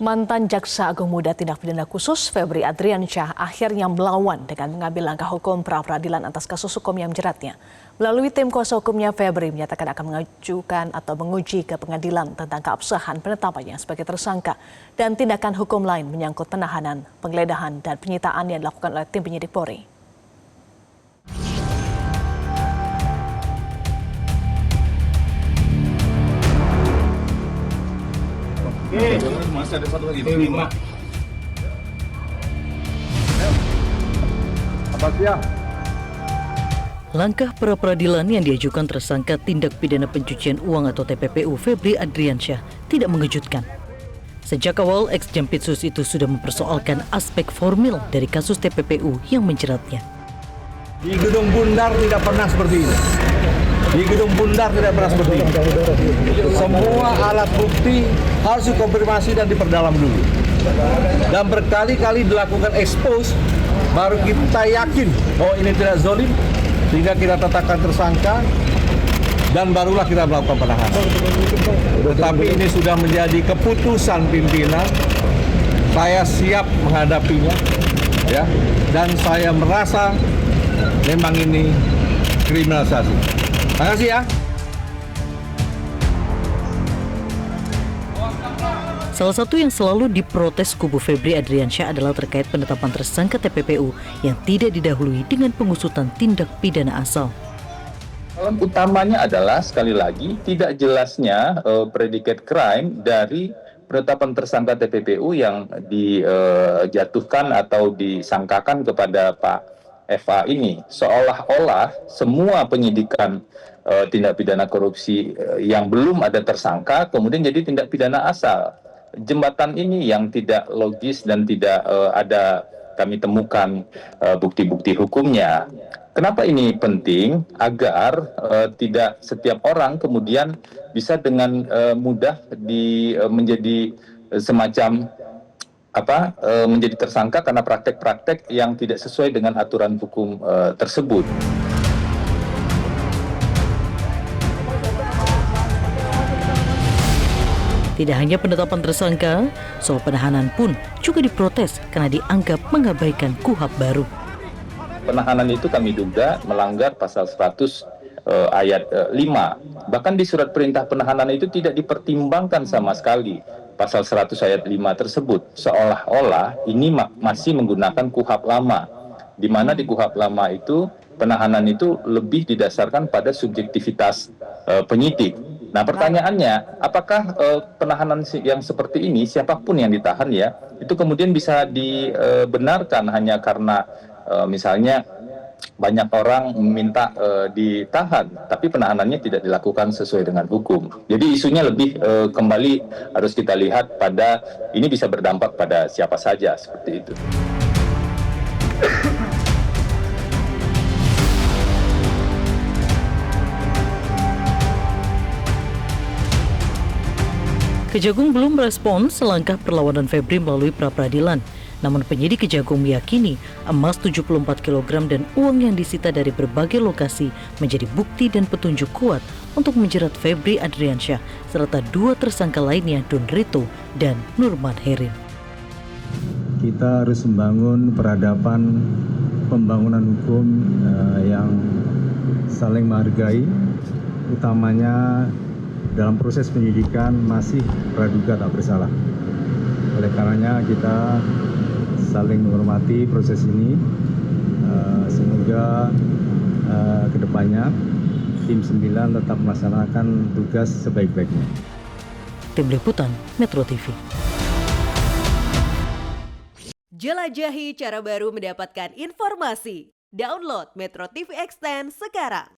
Mantan Jaksa Agung Muda Tindak Pidana Khusus Febri Adriansyah akhirnya melawan dengan mengambil langkah hukum pra-peradilan atas kasus hukum yang menjeratnya. Melalui tim kuasa hukumnya, Febri menyatakan akan mengajukan atau menguji ke pengadilan tentang keabsahan penetapannya sebagai tersangka dan tindakan hukum lain menyangkut penahanan, penggeledahan, dan penyitaan yang dilakukan oleh tim penyidik Polri. Masih ada satu lagi. Langkah pra-peradilan yang diajukan tersangka tindak pidana pencucian uang atau TPPU Febri Adriansyah tidak mengejutkan. Sejak awal, ex-Jampitsus itu sudah mempersoalkan aspek formil dari kasus TPPU yang menjeratnya. Di Gedung Bundar tidak pernah seperti ini. Di Gedung Bundar tidak pernah seperti ini. Semua alat bukti harus dikonfirmasi dan diperdalam dulu. Dan berkali-kali dilakukan expose, baru kita yakin bahwa ini tidak zalim, sehingga kita tetapkan tersangka, dan barulah kita melakukan penahanan. Tetapi ini sudah menjadi keputusan pimpinan, saya siap menghadapinya, ya. Dan saya merasa memang ini kriminalisasi. Terima kasih ya. Salah satu yang selalu diprotes kubu Febri Adriansyah adalah terkait penetapan tersangka TPPU yang tidak didahului dengan pengusutan tindak pidana asal. Utamanya adalah sekali lagi tidak jelasnya predicate crime dari penetapan tersangka TPPU yang dijatuhkan atau disangkakan kepada Pak FA ini, seolah-olah semua penyidikan tindak pidana korupsi yang belum ada tersangka kemudian jadi tindak pidana asal. Jembatan ini yang tidak logis dan tidak ada kami temukan bukti-bukti hukumnya. Kenapa ini penting? Agar tidak setiap orang kemudian bisa dengan mudah menjadi semacam menjadi tersangka karena praktek-praktek yang tidak sesuai dengan aturan hukum tersebut. Tidak hanya penetapan tersangka, soal penahanan pun juga diprotes karena dianggap mengabaikan KUHP baru. Penahanan itu kami duga melanggar pasal 100 ayat 5. Bahkan di surat perintah penahanan itu tidak dipertimbangkan sama sekali pasal 100 ayat 5 tersebut. Seolah-olah ini masih menggunakan KUHP lama, di mana di KUHP lama itu penahanan itu lebih didasarkan pada subjektivitas penyidik. Nah, pertanyaannya, apakah penahanan yang seperti ini, siapapun yang ditahan ya, itu kemudian bisa dibenarkan hanya karena misalnya banyak orang meminta ditahan, tapi penahanannya tidak dilakukan sesuai dengan hukum. Jadi isunya lebih kembali harus kita lihat pada ini bisa berdampak pada siapa saja seperti itu. Kejagung belum merespon selangkah perlawanan Febri melalui pra-peradilan. Namun penyidik Kejagung meyakini emas 74 kg dan uang yang disita dari berbagai lokasi menjadi bukti dan petunjuk kuat untuk menjerat Febri Adriansyah serta dua tersangka lainnya Don Rito dan Nurman Herin. Kita harus membangun peradaban pembangunan hukum yang saling menghargai, utamanya dalam proses penyidikan masih praduga tak bersalah. Oleh karenanya kita saling menghormati proses ini, semoga kedepannya tim 9 tetap melaksanakan tugas sebaik-baiknya. Tim Liputan Metro TV. Jelajahi cara baru mendapatkan informasi. Download Metro TV Extend sekarang.